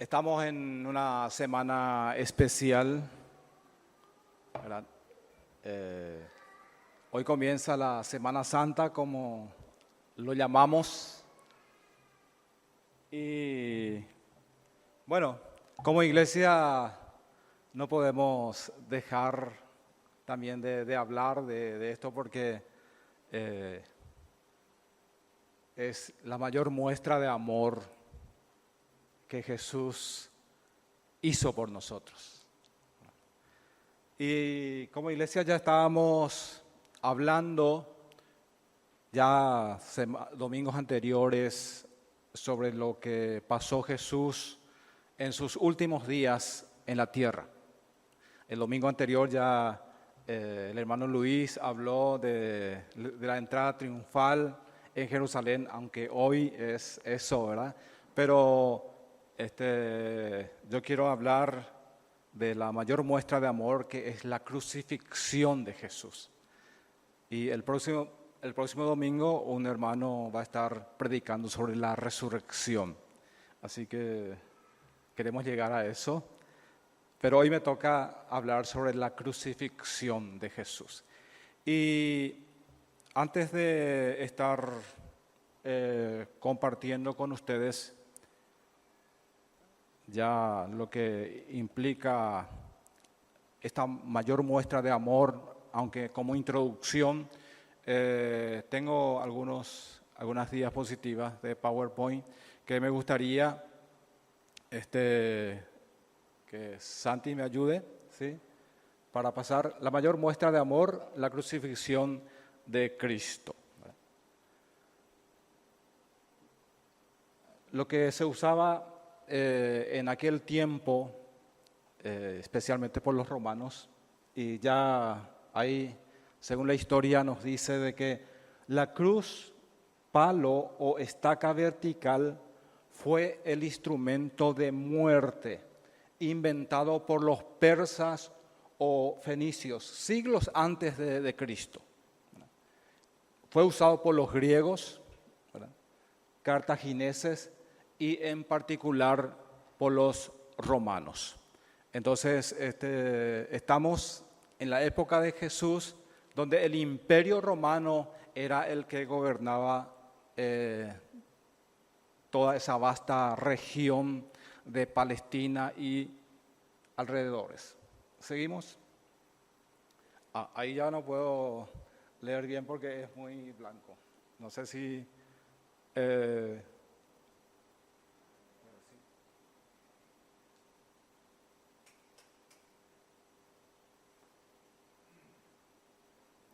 Estamos en una semana especial, ¿verdad? Hoy comienza la Semana Santa, como lo llamamos. Y bueno, como iglesia no podemos dejar también de hablar de esto porque es la mayor muestra de amor que Jesús hizo por nosotros. Y como iglesia ya estábamos hablando ya domingos anteriores sobre lo que pasó Jesús en sus últimos días en la tierra. El domingo anterior ya el hermano Luis habló de la entrada triunfal en Jerusalén, aunque hoy es eso, ¿verdad? Pero yo quiero hablar de la mayor muestra de amor, que es la crucifixión de Jesús. Y el próximo domingo un hermano va a estar predicando sobre la resurrección. Así que queremos llegar a eso. Pero hoy me toca hablar sobre la crucifixión de Jesús. Y antes de estar compartiendo con ustedes ya lo que implica esta mayor muestra de amor, aunque como introducción tengo algunas diapositivas de PowerPoint que me gustaría que Santi me ayude, ¿sí? Para pasar la mayor muestra de amor, la crucifixión de Cristo. Lo que se usaba en aquel tiempo, especialmente por los romanos, y ya ahí, según la historia, nos dice de que la cruz, palo o estaca vertical fue el instrumento de muerte inventado por los persas o fenicios, siglos antes de Cristo. Fue usado por los griegos, ¿verdad?, cartagineses y en particular por los romanos. Entonces, estamos en la época de Jesús, donde el imperio romano era el que gobernaba toda esa vasta región de Palestina y alrededores. ¿Seguimos? Ahí ya no puedo leer bien porque es muy blanco. No sé si...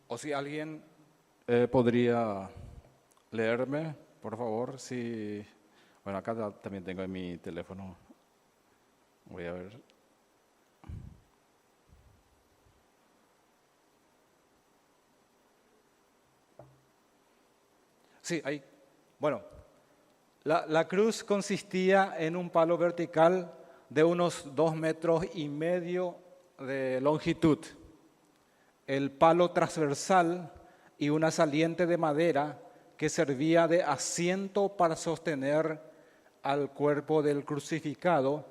o si alguien podría leerme, por favor, si... Bueno, acá también tengo en mi teléfono. Voy a ver. Sí, ahí. Bueno, la cruz consistía en un palo vertical de unos 2,5 metros de longitud. El palo transversal y una saliente de madera que servía de asiento para sostener al cuerpo del crucificado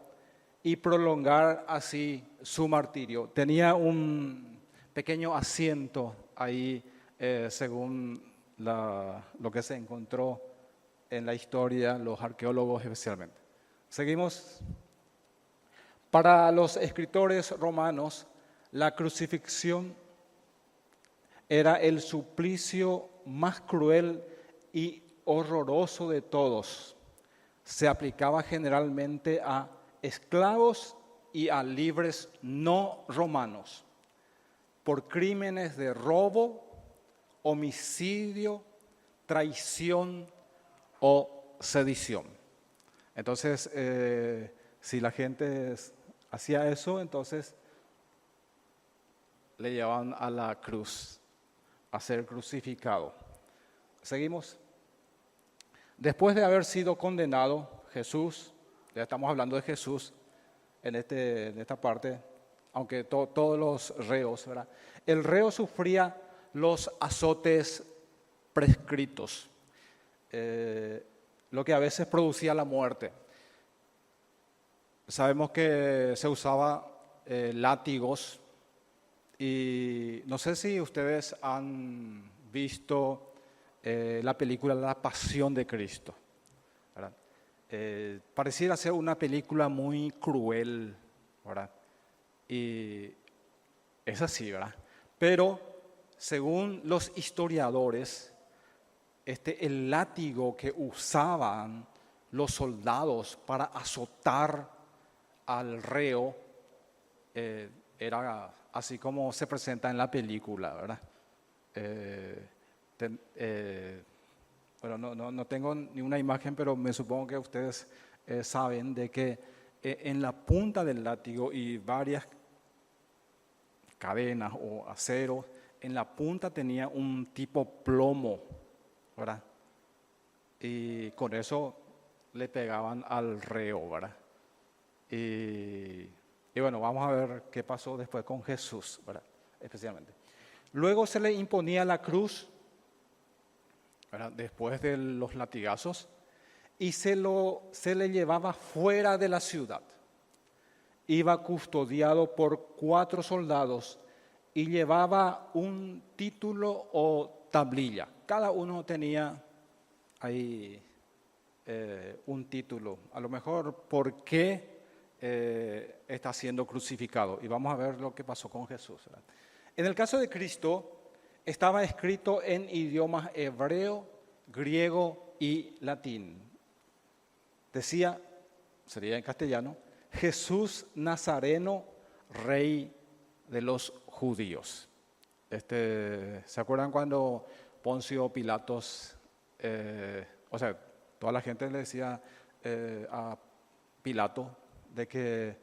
y prolongar así su martirio. Tenía un pequeño asiento ahí, según lo que se encontró en la historia, los arqueólogos especialmente. ¿Seguimos? Para los escritores romanos, la crucifixión era el suplicio más cruel y horroroso de todos. Se aplicaba generalmente a esclavos y a libres no romanos por crímenes de robo, homicidio, traición o sedición. Entonces, si la gente hacía eso, entonces le llevaban a la cruz a ser crucificado. ¿Seguimos? Después de haber sido condenado, Jesús, ya estamos hablando de Jesús en esta parte, aunque todos los reos, ¿verdad? El reo sufría los azotes prescritos, lo que a veces producía la muerte. Sabemos que se usaba látigos y no sé si ustedes han visto la película La Pasión de Cristo, ¿verdad? Pareciera ser una película muy cruel, ¿verdad? Y es así, ¿verdad? Pero según los historiadores, el látigo que usaban los soldados para azotar al reo era así como se presenta en la película, ¿verdad? Eh, bueno, no tengo ni una imagen, pero me supongo que ustedes saben de que en la punta del látigo y varias cadenas o acero, en la punta tenía un tipo plomo, ¿verdad? Y con eso le pegaban al reo, ¿verdad? Y bueno, vamos a ver qué pasó después con Jesús, ¿verdad? Especialmente. Luego se le imponía la cruz, ¿verdad? Después de los latigazos, y se le llevaba fuera de la ciudad. Iba custodiado por 4 soldados y llevaba un título o tablilla. Cada uno tenía ahí un título. A lo mejor, ¿por qué está siendo crucificado? Y vamos a ver lo que pasó con Jesús, ¿verdad? En el caso de Cristo, estaba escrito en idiomas hebreo, griego y latín. Decía, sería en castellano, Jesús Nazareno, Rey de los judíos. ¿Se acuerdan cuando Poncio Pilatos, o sea, toda la gente le decía a Pilato de que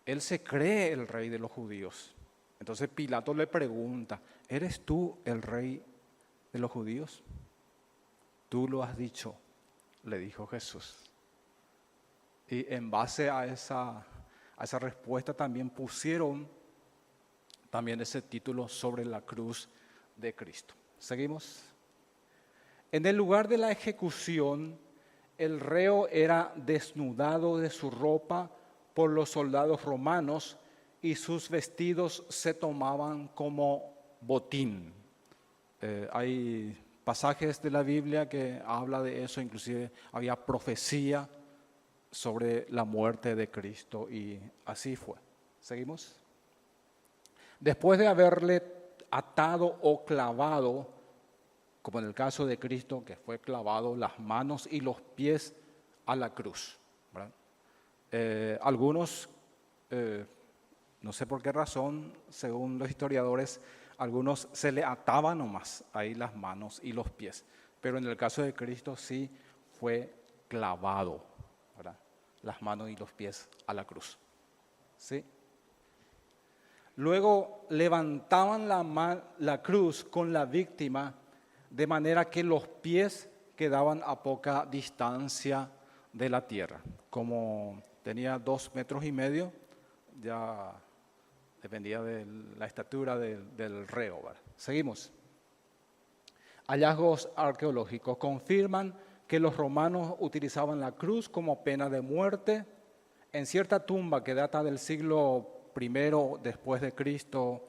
él se cree el rey de los judíos? Entonces Pilato le pregunta, ¿eres tú el rey de los judíos? Tú lo has dicho, le dijo Jesús. Y en base a esa respuesta también pusieron también ese título sobre la cruz de Cristo. ¿Seguimos? En el lugar de la ejecución, el reo era desnudado de su ropa por los soldados romanos y sus vestidos se tomaban como botín. Hay pasajes de la Biblia que habla de eso, inclusive había profecía sobre la muerte de Cristo y así fue. ¿Seguimos? Después de haberle atado o clavado, como en el caso de Cristo, que fue clavado las manos y los pies a la cruz, ¿verdad? Algunos, no sé por qué razón, según los historiadores, algunos se le ataban nomás ahí las manos y los pies, pero en el caso de Cristo sí fue clavado, ¿verdad? Las manos y los pies a la cruz. ¿Sí? Luego levantaban la cruz con la víctima de manera que los pies quedaban a poca distancia de la tierra. Como tenía 2,5 metros, ya dependía de la estatura del reo, ¿verdad? Seguimos. Hallazgos arqueológicos confirman que los romanos utilizaban la cruz como pena de muerte. En cierta tumba que data del siglo I después de Cristo,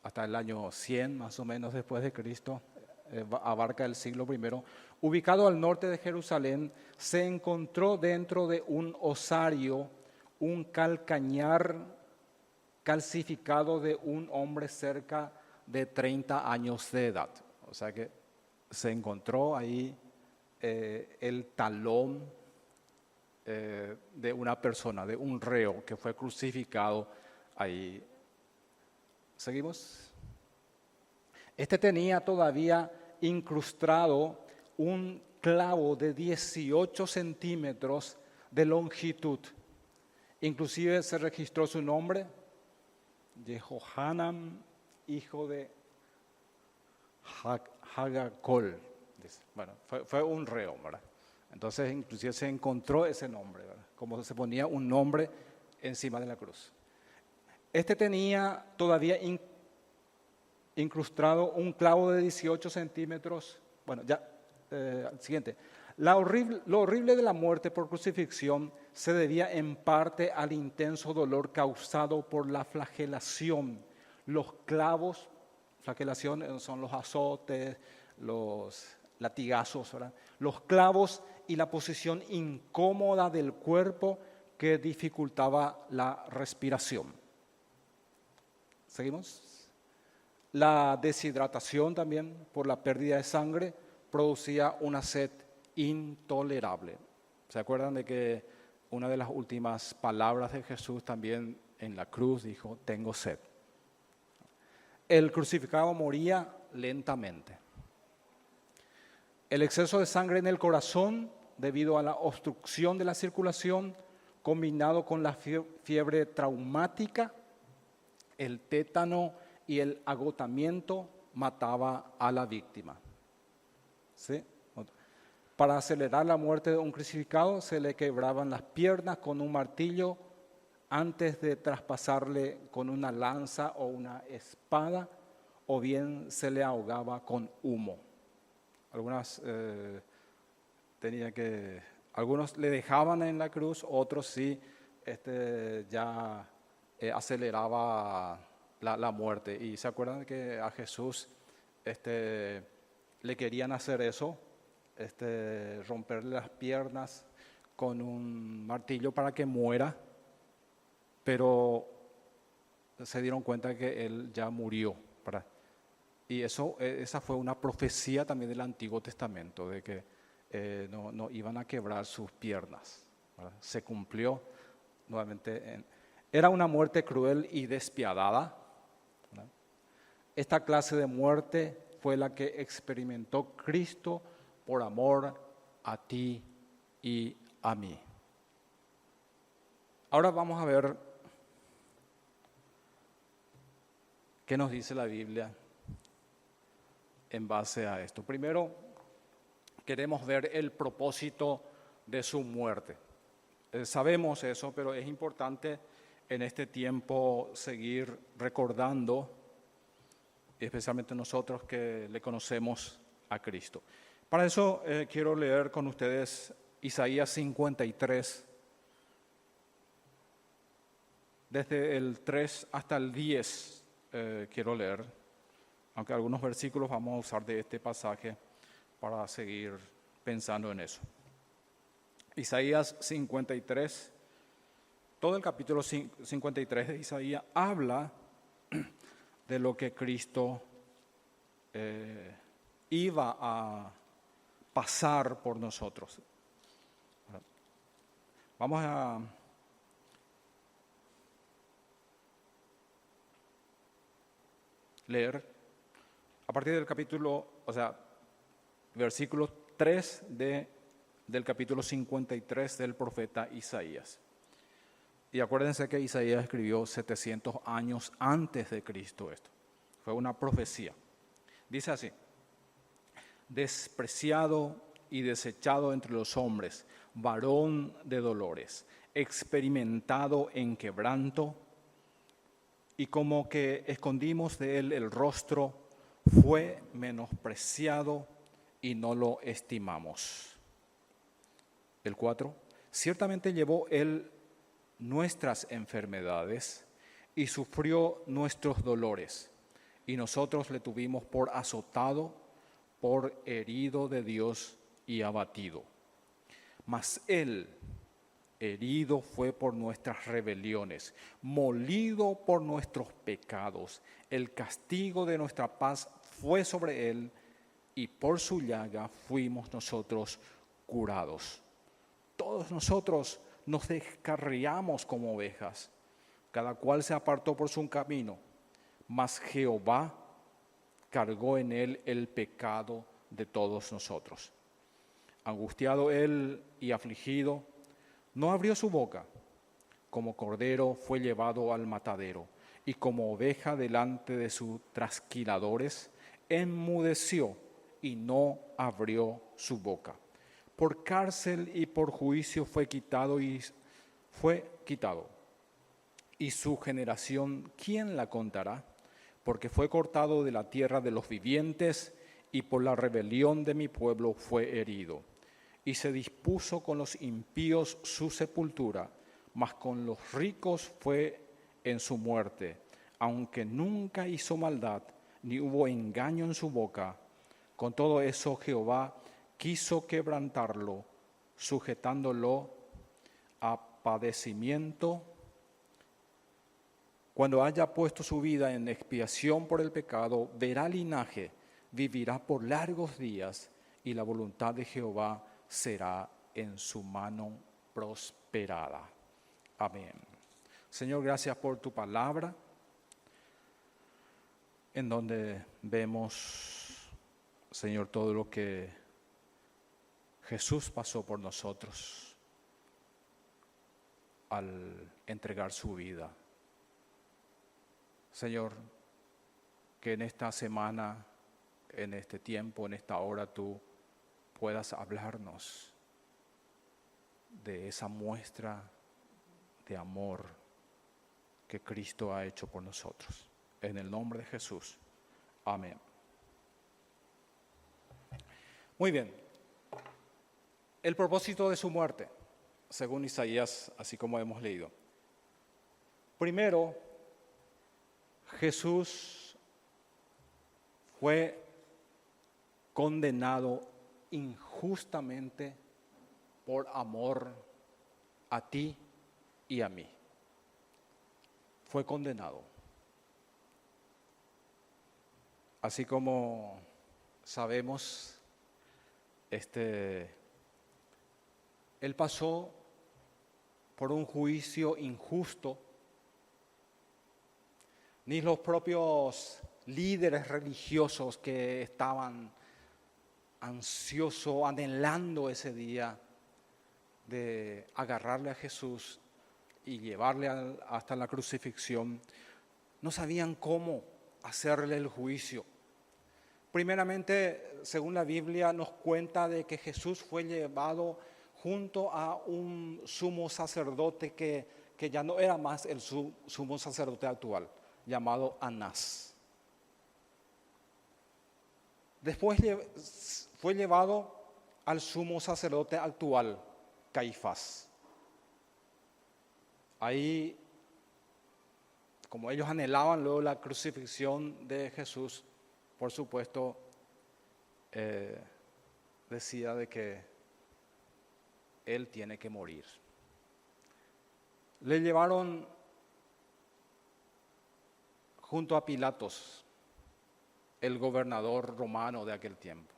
hasta el año 100 más o menos después de Cristo, abarca el siglo I, ubicado al norte de Jerusalén, se encontró dentro de un osario un calcañar calcificado de un hombre cerca de 30 años de edad. O sea que se encontró ahí el talón de una persona, de un reo que fue crucificado ahí. ¿Seguimos? Tenía todavía incrustado un clavo de 18 centímetros de longitud. Inclusive se registró su nombre, Jehohanan, hijo de Hagacol. Bueno, fue un reo, ¿verdad? Entonces inclusive se encontró ese nombre, ¿verdad? Como se ponía un nombre encima de la cruz. Tenía todavía incrustado un clavo de 18 centímetros. Bueno, ya, siguiente. Lo horrible de la muerte por crucifixión se debía en parte al intenso dolor causado por la flagelación. Los clavos, flagelación son los azotes, los latigazos, ¿verdad? Los clavos y la posición incómoda del cuerpo que dificultaba la respiración. ¿Seguimos? La deshidratación también por la pérdida de sangre producía una sed intolerable. ¿Se acuerdan de que una de las últimas palabras de Jesús también en la cruz dijo, tengo sed? El crucificado moría lentamente. El exceso de sangre en el corazón, debido a la obstrucción de la circulación, combinado con la fiebre traumática, el tétano y el agotamiento, mataba a la víctima. ¿Sí? Para acelerar la muerte de un crucificado, se le quebraban las piernas con un martillo antes de traspasarle con una lanza o una espada, o bien se le ahogaba con humo. Algunos le dejaban en la cruz, otros sí ya aceleraba la muerte. Y se acuerdan que a Jesús le querían hacer eso, romperle las piernas con un martillo para que muera, pero se dieron cuenta que él ya murió, ¿verdad? Y esa fue una profecía también del Antiguo Testamento, de que no iban a quebrar sus piernas, ¿verdad? Se cumplió nuevamente. Era una muerte cruel y despiadada, ¿verdad? Esta clase de muerte fue la que experimentó Cristo por amor a ti y a mí. Ahora vamos a ver qué nos dice la Biblia en base a esto. Primero, queremos ver el propósito de su muerte. Sabemos eso, pero es importante en este tiempo seguir recordando, especialmente nosotros que le conocemos a Cristo. Para eso quiero leer con ustedes Isaías 53, desde el 3 hasta el 10 quiero leer, aunque algunos versículos vamos a usar de este pasaje para seguir pensando en eso. Isaías 53, todo el capítulo 53 de Isaías habla de lo que Cristo iba a pasar por nosotros. Vamos a leer a partir del capítulo, versículo 3 del capítulo 53 del profeta Isaías. Y acuérdense que Isaías escribió 700 años antes de Cristo esto. Fue una profecía. Dice así: despreciado y desechado entre los hombres, varón de dolores, experimentado en quebranto, y como que escondimos de él el rostro, fue menospreciado y no lo estimamos. El 4, ciertamente llevó él nuestras enfermedades y sufrió nuestros dolores, y nosotros le tuvimos por azotado, por herido de Dios y abatido. Mas él herido fue por nuestras rebeliones, molido por nuestros pecados. El castigo de nuestra paz fue sobre él, y por su llaga fuimos nosotros curados. Todos nosotros nos descarriamos como ovejas, cada cual se apartó por su camino, mas Jehová cargó en él el pecado de todos nosotros. Angustiado él y afligido, no abrió su boca. Como cordero fue llevado al matadero, y como oveja delante de sus trasquiladores, enmudeció y no abrió su boca. Por cárcel y por juicio fue quitado. Y su generación, ¿quién la contará? Porque fue cortado de la tierra de los vivientes, y por la rebelión de mi pueblo fue herido. y se dispuso con los impíos su sepultura, mas con los ricos fue en su muerte, aunque nunca hizo maldad, ni hubo engaño en su boca. Con todo eso Jehová quiso quebrantarlo, sujetándolo a padecimiento. Cuando haya puesto su vida en expiación por el pecado, verá linaje, vivirá por largos días, y la voluntad de Jehová será en su mano prosperada. Amén. Señor, gracias por tu palabra, en donde vemos, Señor, todo lo que Jesús pasó por nosotros al entregar su vida. Señor, que en esta semana, en este tiempo, en esta hora, tú puedas hablarnos de esa muestra de amor que Cristo ha hecho por nosotros. En el nombre de Jesús. Amén. Muy bien. El propósito de su muerte, según Isaías, así como hemos leído. Primero, Jesús fue condenado injustamente por amor a ti y a mí. Fue condenado. Así como sabemos, Él pasó por un juicio injusto. Ni los propios líderes religiosos que estaban ansiosos, anhelando ese día de agarrarle a Jesús y llevarle hasta la crucifixión, no sabían cómo hacerle el juicio. Primeramente, según la Biblia, nos cuenta de que Jesús fue llevado junto a un sumo sacerdote que ya no era más el sumo sacerdote actual, llamado Anás. Después fue llevado al sumo sacerdote actual, Caifás. Ahí, como ellos anhelaban luego la crucifixión de Jesús, por supuesto, decía de que Él tiene que morir. Le llevaron junto a Pilatos, el gobernador romano de aquel tiempo.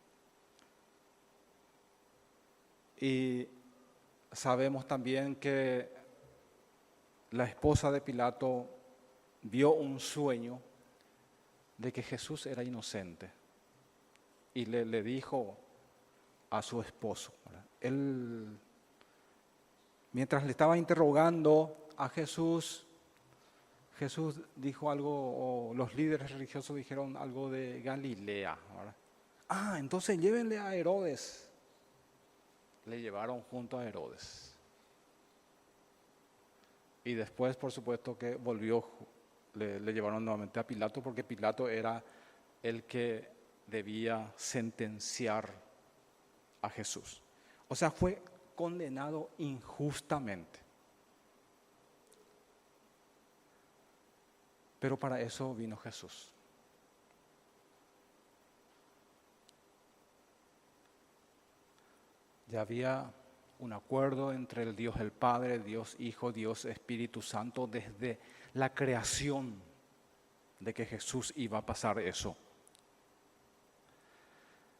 Y sabemos también que la esposa de Pilato vio un sueño de que Jesús era inocente y le dijo a su esposo, ¿verdad? Él, mientras le estaba interrogando a Jesús dijo algo, o los líderes religiosos dijeron algo de Galilea, ¿verdad? Entonces llévenle a Herodes. Le llevaron junto a Herodes. Y después, por supuesto, que le llevaron nuevamente a Pilato, porque Pilato era el que debía sentenciar a Jesús. O sea, fue condenado injustamente. Pero para eso vino Jesús. Ya había un acuerdo entre el Dios el Padre, Dios Hijo, Dios Espíritu Santo, desde la creación de que Jesús iba a pasar eso.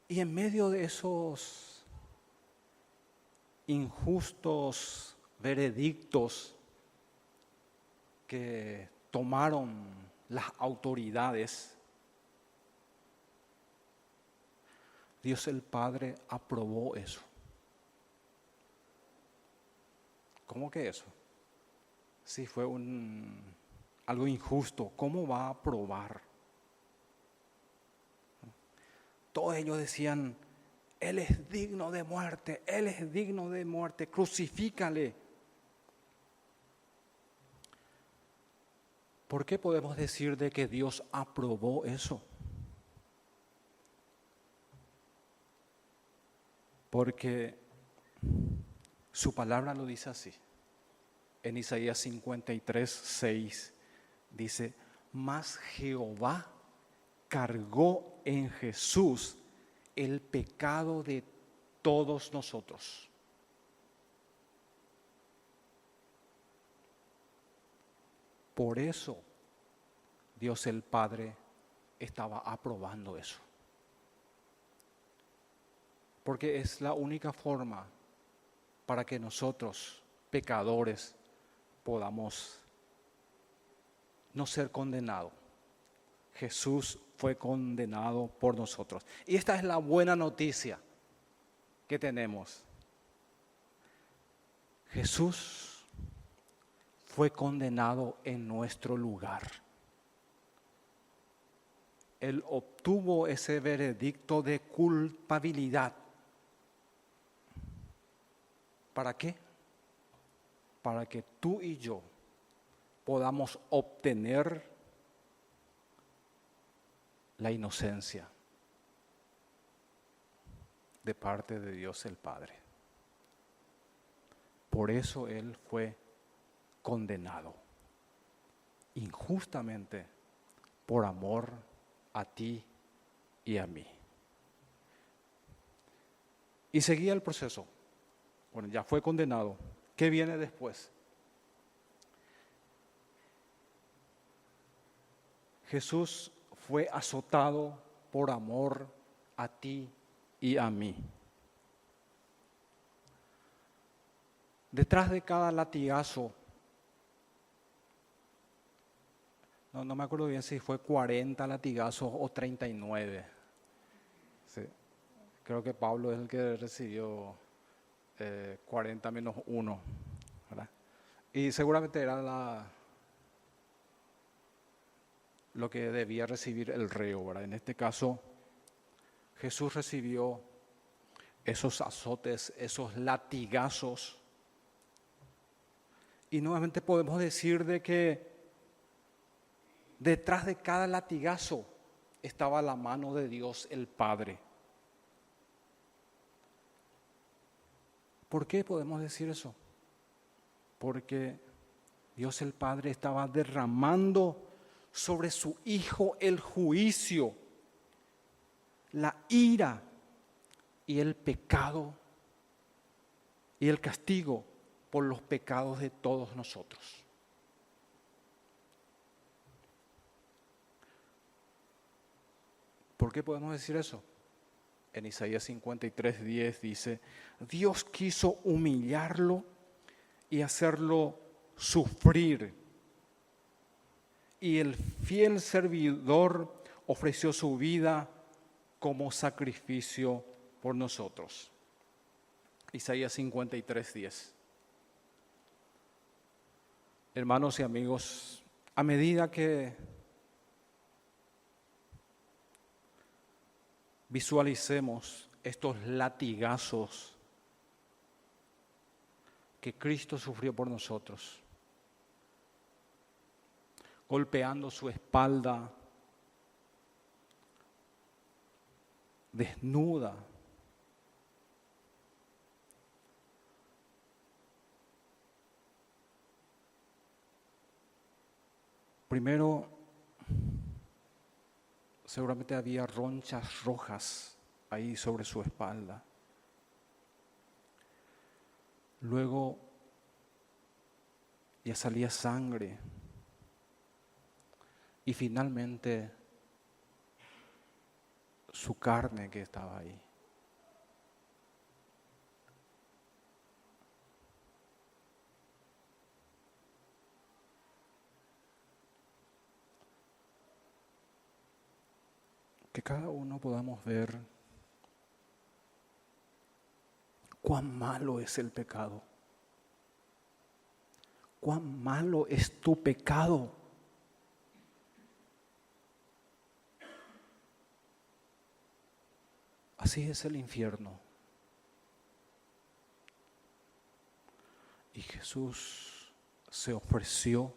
Y en medio de esos injustos veredictos que tomaron las autoridades, Dios el Padre aprobó eso. ¿Cómo que eso? Si fue algo injusto, ¿cómo va a aprobar? Todos ellos decían, Él es digno de muerte, Él es digno de muerte, crucifícale. ¿Por qué podemos decir de que Dios aprobó eso? Porque Su palabra lo dice así. En Isaías 53, 6 dice, mas Jehová cargó en Jesús el pecado de todos nosotros. Por eso Dios el Padre estaba aprobando eso. Porque es la única forma para que nosotros, pecadores, podamos no ser condenados. Jesús fue condenado por nosotros. Y esta es la buena noticia que tenemos. Jesús fue condenado en nuestro lugar. Él obtuvo ese veredicto de culpabilidad. ¿Para qué? Para que tú y yo podamos obtener la inocencia de parte de Dios el Padre. Por eso Él fue condenado injustamente por amor a ti y a mí. Y seguía el proceso. Bueno, ya fue condenado. ¿Qué viene después? Jesús fue azotado por amor a ti y a mí. Detrás de cada latigazo, no me acuerdo bien si fue 40 latigazos o 39. Sí. Creo que Pablo es el que recibió 40 menos 1, ¿verdad? Y seguramente era lo que debía recibir el reo, ¿verdad? En este caso, Jesús recibió esos azotes, esos latigazos. Y nuevamente podemos decir de que detrás de cada latigazo estaba la mano de Dios el Padre. ¿Por qué podemos decir eso? Porque Dios el Padre estaba derramando sobre su Hijo el juicio, la ira y el pecado y el castigo por los pecados de todos nosotros. ¿Por qué podemos decir eso? En Isaías 53, 10 dice, Dios quiso humillarlo y hacerlo sufrir. Y el fiel servidor ofreció su vida como sacrificio por nosotros. Isaías 53, 10. Hermanos y amigos, a medida que visualicemos estos latigazos que Cristo sufrió por nosotros, golpeando su espalda desnuda, primero seguramente había ronchas rojas ahí sobre su espalda. Luego ya salía sangre. Y finalmente su carne que estaba ahí. Que cada uno podamos ver cuán malo es el pecado. Cuán malo es tu pecado. Así es el infierno. Y Jesús se ofreció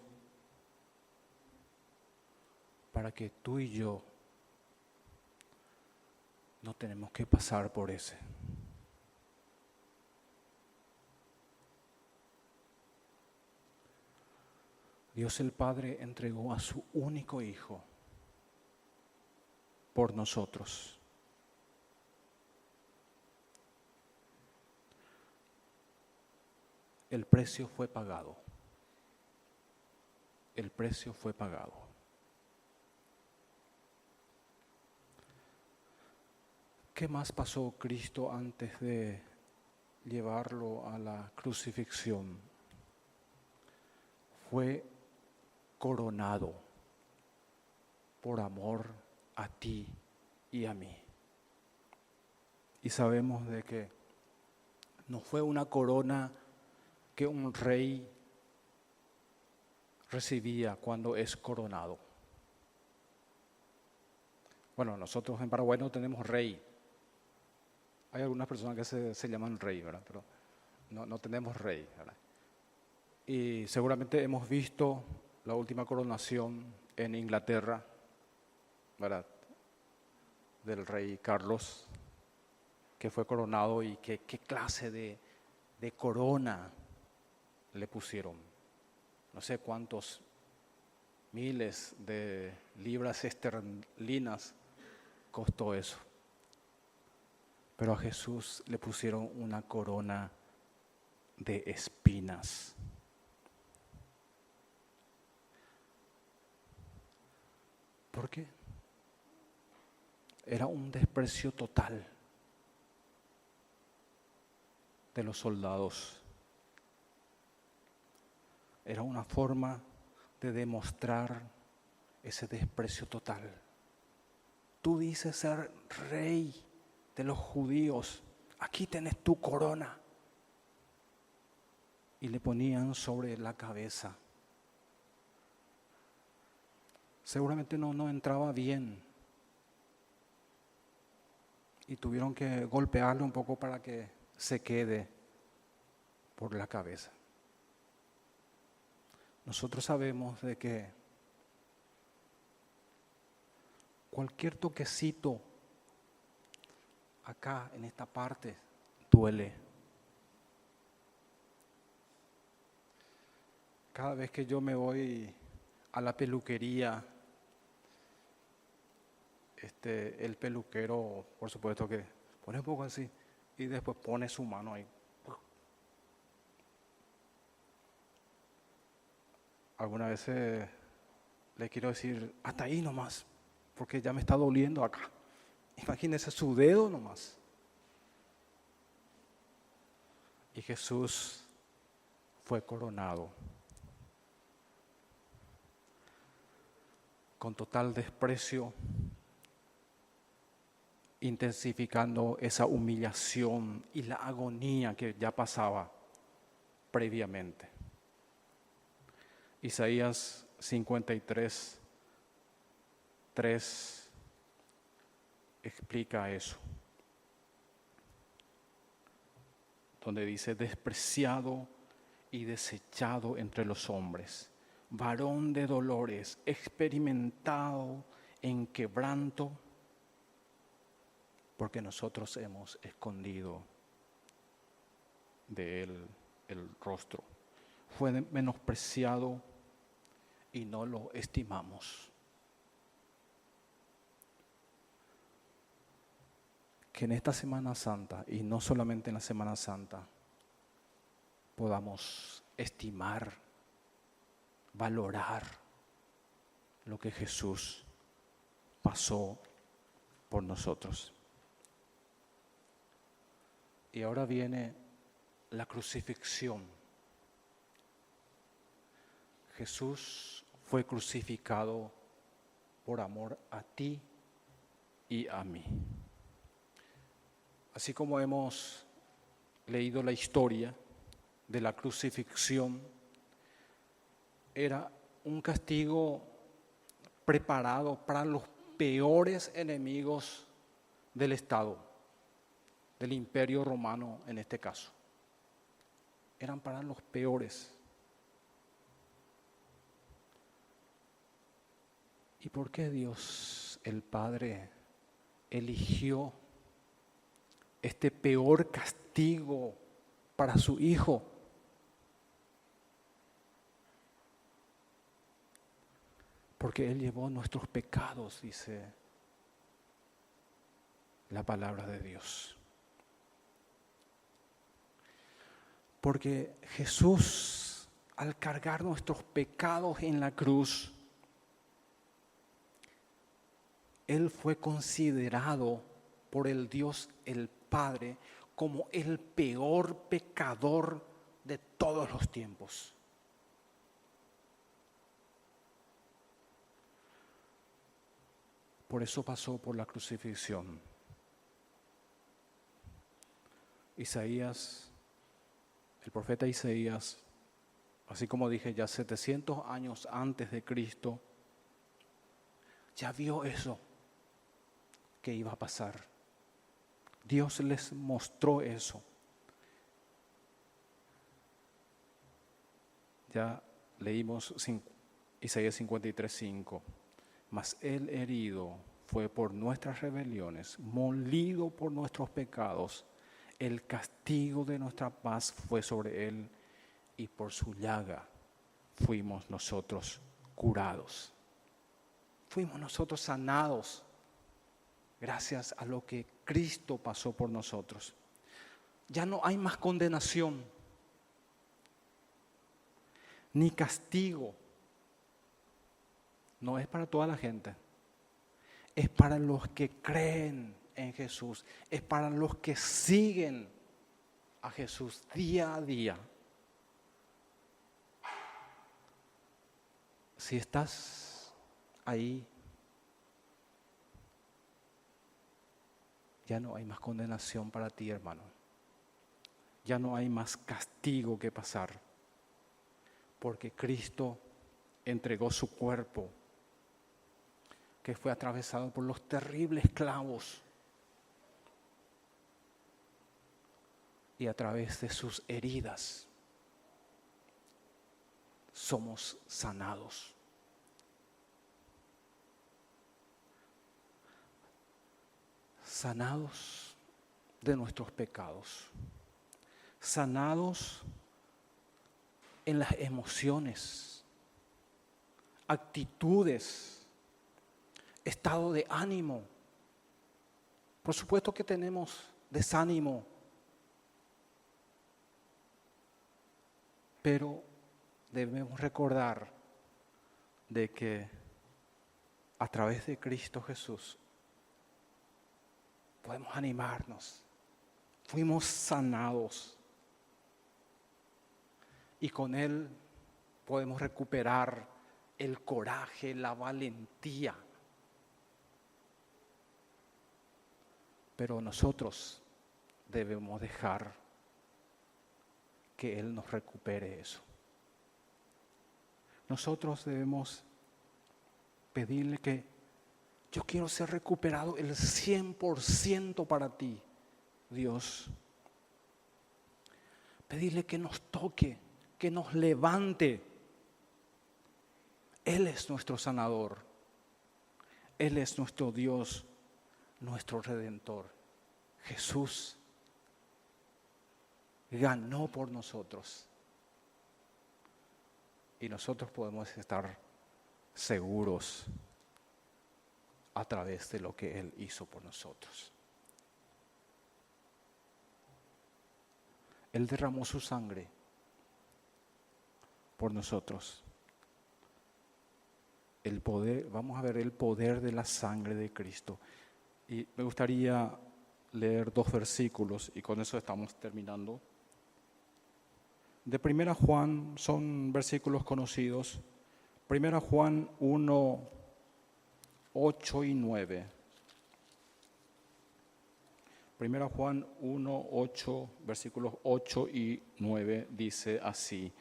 para que tú y yo no tenemos que pasar por ese. Dios el Padre entregó a su único Hijo por nosotros. El precio fue pagado. El precio fue pagado. ¿Qué más pasó Cristo antes de llevarlo a la crucifixión? Fue coronado por amor a ti y a mí. Y sabemos de que no fue una corona que un rey recibía cuando es coronado. Bueno, nosotros en Paraguay no tenemos rey. Hay algunas personas que se llaman rey, ¿verdad? Pero no tenemos rey, ¿verdad? Y seguramente hemos visto la última coronación en Inglaterra, ¿verdad? Del rey Carlos, que fue coronado, y qué clase de corona le pusieron. No sé cuántos miles de libras esterlinas costó eso. Pero a Jesús le pusieron una corona de espinas. ¿Por qué? Era un desprecio total de los soldados. Era una forma de demostrar ese desprecio total. Tú dices ser rey de los judíos, aquí tenés tu corona. Y le ponían sobre la cabeza. Seguramente no entraba bien. Y tuvieron que golpearle un poco para que se quede por la cabeza. Nosotros sabemos de que cualquier toquecito acá en esta parte duele. Cada vez que yo me voy a la peluquería, el peluquero, por supuesto que pone un poco así y después pone su mano ahí. Algunas veces le quiero decir, hasta ahí nomás, porque ya me está doliendo acá. Imagínese su dedo nomás. Y Jesús fue coronado con total desprecio, intensificando esa humillación y la agonía que ya pasaba previamente. Isaías 53, 3 explica eso, donde dice: despreciado y desechado entre los hombres, varón de dolores, experimentado en quebranto, porque nosotros hemos escondido de él el rostro. Fue menospreciado y no lo estimamos. Que en esta Semana Santa, y no solamente en la Semana Santa, podamos estimar, valorar lo que Jesús pasó por nosotros. Y ahora viene la crucifixión. Jesús fue crucificado por amor a ti y a mí. Así como hemos leído la historia de la crucifixión, era un castigo preparado para los peores enemigos del Estado, del Imperio Romano en este caso. Eran para los peores. ¿Y por qué Dios, el Padre, eligió este peor castigo para su Hijo? Porque Él llevó nuestros pecados, dice la palabra de Dios. Porque Jesús, al cargar nuestros pecados en la cruz, Él fue considerado por el Dios el Padre como el peor pecador de todos los tiempos. Por eso pasó por la crucifixión. Isaías, el profeta Isaías, así como dije ya 700 años antes de Cristo, ya vio eso que iba a pasar. Dios les mostró eso. Ya leímos Isaías 53:5. Mas Él herido fue por nuestras rebeliones, molido por nuestros pecados. El castigo de nuestra paz fue sobre Él y por su llaga fuimos nosotros curados. Fuimos nosotros sanados gracias a lo que Cristo pasó por nosotros. Ya no hay más condenación, ni castigo. No es para toda la gente, es para los que creen en Jesús, es para los que siguen a Jesús día a día. Si estás ahí, ya no hay más condenación para ti, hermano. Ya no hay más castigo que pasar, porque Cristo entregó su cuerpo, que fue atravesado por los terribles clavos, y a través de sus heridas somos sanados. Sanados de nuestros pecados, sanados en las emociones, actitudes, estado de ánimo. Por supuesto que tenemos desánimo, pero debemos recordar de que a través de Cristo Jesús podemos animarnos. Fuimos sanados y con Él podemos recuperar el coraje, la valentía. Pero nosotros debemos dejar que Él nos recupere eso. Nosotros debemos pedirle que yo quiero ser recuperado el 100% para ti, Dios. Pedirle que nos toque, que nos levante. Él es nuestro sanador. Él es nuestro Dios, nuestro Redentor. Jesús ganó por nosotros. Y nosotros podemos estar seguros a través de lo que Él hizo por nosotros. Él derramó su sangre por nosotros. El poder, vamos a ver el poder de la sangre de Cristo. Y me gustaría leer 2 versículos y con eso estamos terminando. De 1 Juan, son versículos conocidos. 1 Juan 1, 8 y 9. 1 Juan 1, 8, versículos 8 y 9 dice así: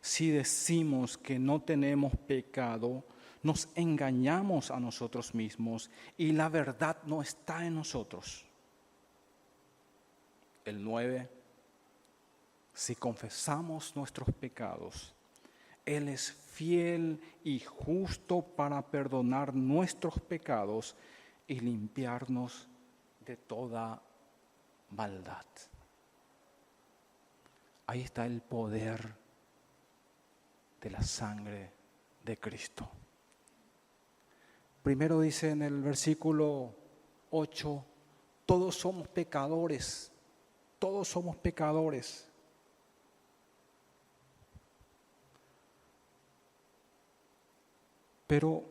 si decimos que no tenemos pecado, nos engañamos a nosotros mismos y la verdad no está en nosotros. El 9, si confesamos nuestros pecados, Él es fiel y justo para perdonar nuestros pecados y limpiarnos de toda maldad. Ahí está el poder de la sangre de Cristo. Primero dice en el versículo 8, todos somos pecadores, todos somos pecadores. Pero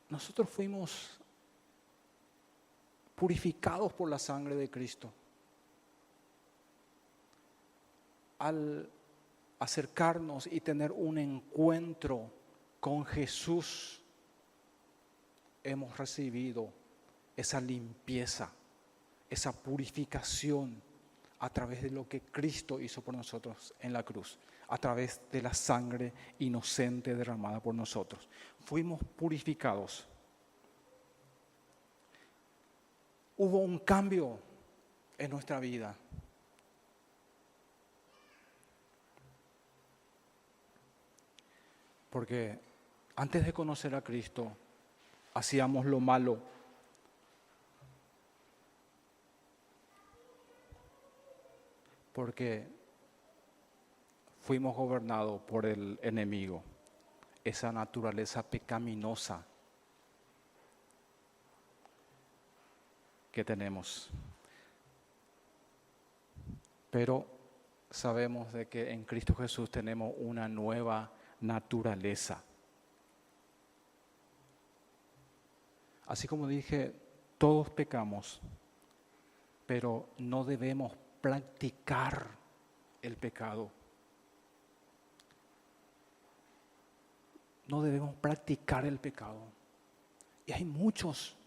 nosotros fuimos purificados por la sangre de Cristo. Al acercarnos y tener un encuentro con Jesús, hemos recibido esa limpieza, esa purificación a través de lo que Cristo hizo por nosotros en la cruz, a través de la sangre inocente derramada por nosotros. Fuimos purificados. Hubo un cambio en nuestra vida. Porque antes de conocer a Cristo, hacíamos lo malo. Porque fuimos gobernados por el enemigo, esa naturaleza pecaminosa que tenemos. Pero sabemos de que en Cristo Jesús tenemos una nueva naturaleza. Así como dije, todos pecamos, pero no debemos practicar el pecado. No debemos practicar el pecado. Y hay muchos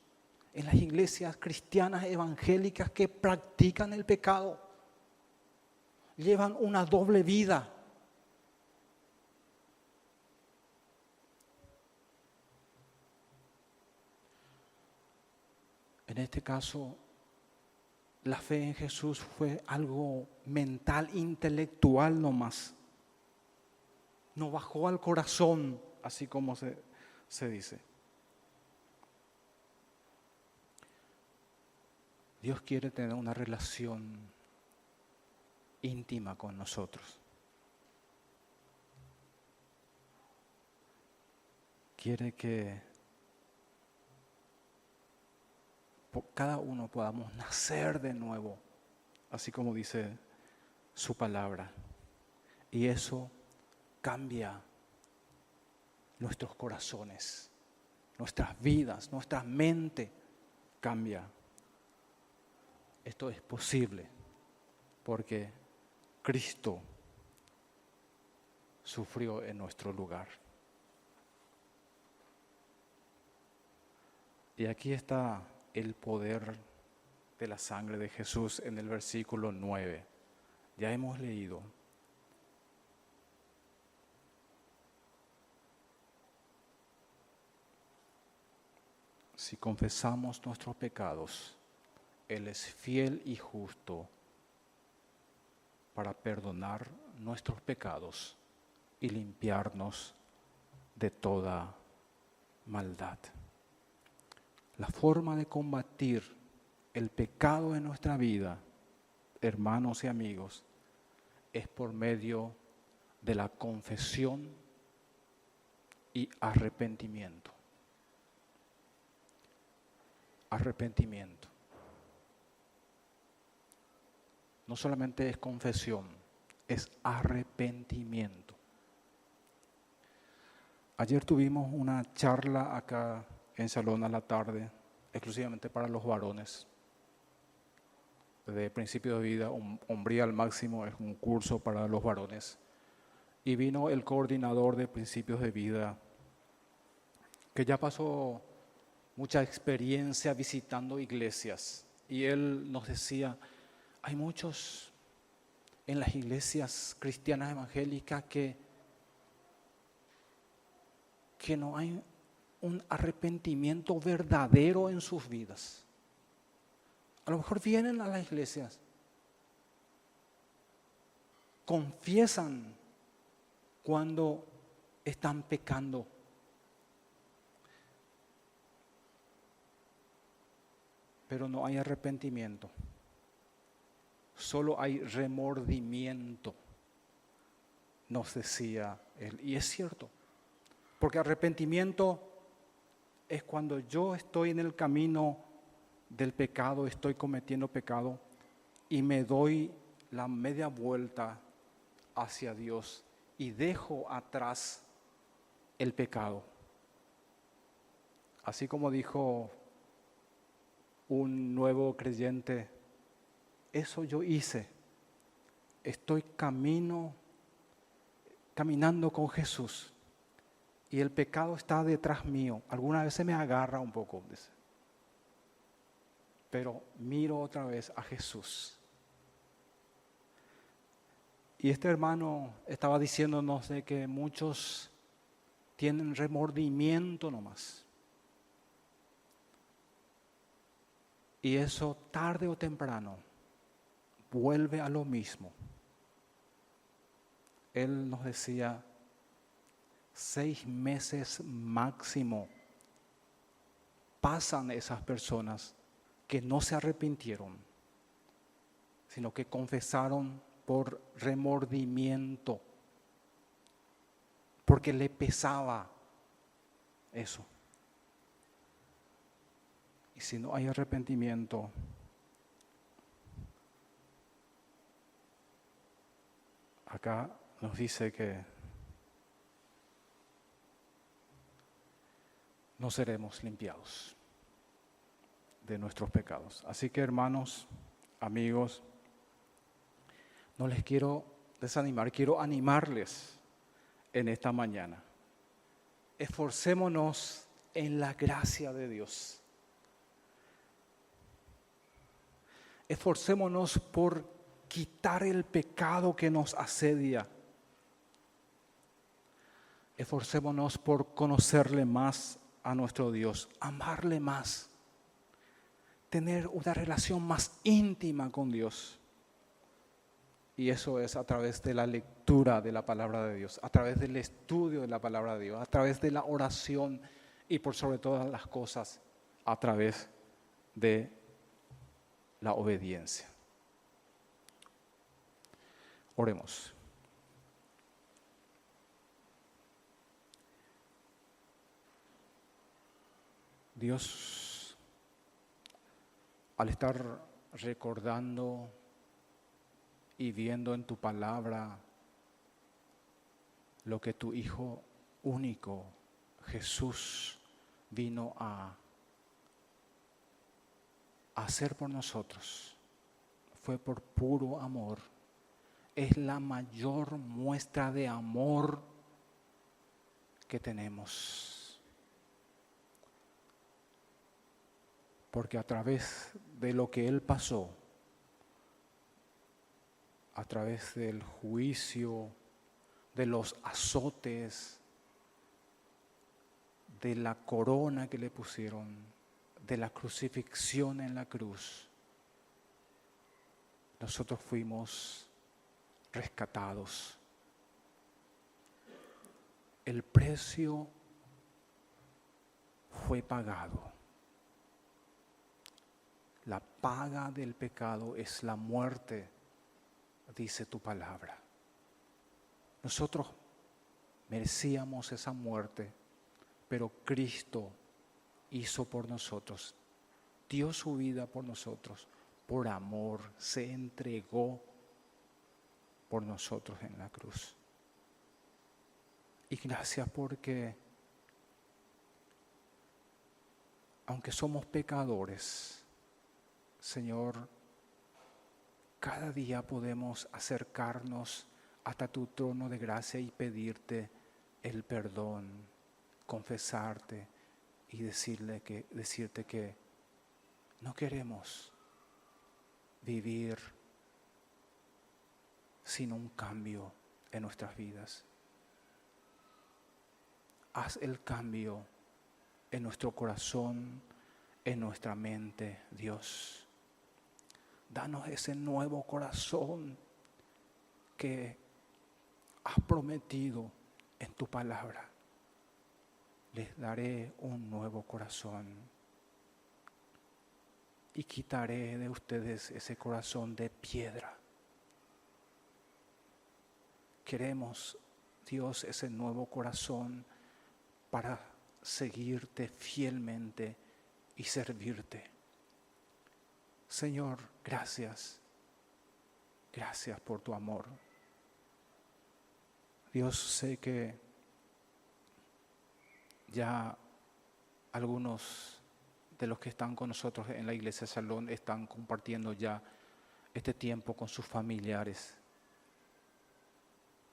en las iglesias cristianas evangélicas que practican el pecado. Llevan una doble vida. En este caso, la fe en Jesús fue algo mental, intelectual nomás. No bajó al corazón, así como se dice. Dios quiere tener una relación íntima con nosotros. Quiere que cada uno podamos nacer de nuevo, así como dice su palabra. Y eso cambia nuestros corazones, nuestras vidas, nuestra mente cambia. Esto es posible porque Cristo sufrió en nuestro lugar. Y aquí está el poder de la sangre de Jesús en el versículo 9. Ya hemos leído. Si confesamos nuestros pecados, Él es fiel y justo para perdonar nuestros pecados y limpiarnos de toda maldad. La forma de combatir el pecado en nuestra vida, hermanos y amigos, es por medio de la confesión y arrepentimiento. Arrepentimiento. No solamente es confesión, es arrepentimiento. Ayer tuvimos una charla acá en Salón a la tarde, exclusivamente para los varones. De Principio de Vida, Hombría al Máximo, es un curso para los varones. Y vino el coordinador de Principios de Vida, que ya pasó mucha experiencia visitando iglesias. Y él nos decía, hay muchos en las iglesias cristianas evangélicas que no hay un arrepentimiento verdadero en sus vidas. A lo mejor vienen a las iglesias, confiesan cuando están pecando, pero no hay arrepentimiento, solo hay remordimiento, nos decía él. Y es cierto, porque arrepentimiento es cuando yo estoy en el camino del pecado, estoy cometiendo pecado y me doy la media vuelta hacia Dios y dejo atrás el pecado. Así como dijo un nuevo creyente, eso yo hice. Estoy caminando con Jesús y el pecado está detrás mío. Algunas veces me agarra un poco, dice, pero miro otra vez a Jesús. Y este hermano estaba diciéndonos de que muchos tienen remordimiento nomás. Y eso tarde o temprano vuelve a lo mismo. Él nos decía, 6 meses máximo pasan esas personas que no se arrepintieron, sino que confesaron por remordimiento, porque le pesaba eso. Y si no hay arrepentimiento, acá nos dice que no seremos limpiados de nuestros pecados. Así que, hermanos, amigos, no les quiero desanimar, quiero animarles en esta mañana. Esforcémonos en la gracia de Dios. Esforcémonos por quitar el pecado que nos asedia. Esforcémonos por conocerle más a nuestro Dios, amarle más, tener una relación más íntima con Dios. Y eso es a través de la lectura de la palabra de Dios, a través del estudio de la palabra de Dios, a través de la oración y por sobre todas las cosas, a través de la obediencia. Oremos. Dios, al estar recordando y viendo en tu palabra lo que tu Hijo único, Jesús, vino a hacer por nosotros, fue por puro amor. Es la mayor muestra de amor que tenemos. Porque a través de lo que Él pasó, a través del juicio, de los azotes, de la corona que le pusieron, de la crucifixión en la cruz, nosotros fuimos rescatados. El precio fue pagado. La paga del pecado es la muerte, dice tu palabra. Nosotros merecíamos esa muerte, pero Cristo hizo por nosotros, dio su vida por nosotros, por amor, se entregó por nosotros en la cruz. Y gracias porque, aunque somos pecadores, Señor, cada día podemos acercarnos hasta tu trono de gracia y pedirte el perdón, confesarte y decirte que no queremos vivir sin un cambio en nuestras vidas. Haz el cambio en nuestro corazón, en nuestra mente, Dios. Danos ese nuevo corazón que has prometido en tu palabra. Les daré un nuevo corazón y quitaré de ustedes ese corazón de piedra. Queremos, Dios, ese nuevo corazón para seguirte fielmente y servirte. Señor, gracias. Gracias por tu amor. Dios, sé que ya algunos de los que están con nosotros en la iglesia Salón están compartiendo ya este tiempo con sus familiares.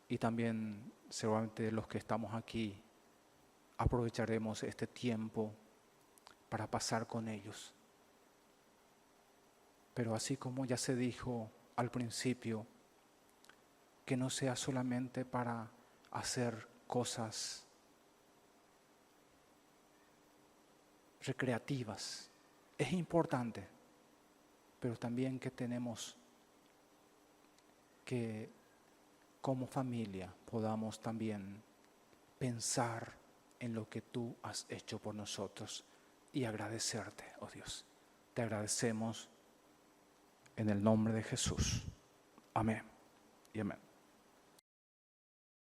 Y también seguramente los que estamos aquí aprovecharemos este tiempo para pasar con ellos. Pero así como ya se dijo al principio, que no sea solamente para hacer cosas recreativas. Es importante, pero también que tenemos que como familia podamos también pensar en lo que tú has hecho por nosotros y agradecerte, oh Dios. Te agradecemos en el nombre de Jesús. Amén y amén.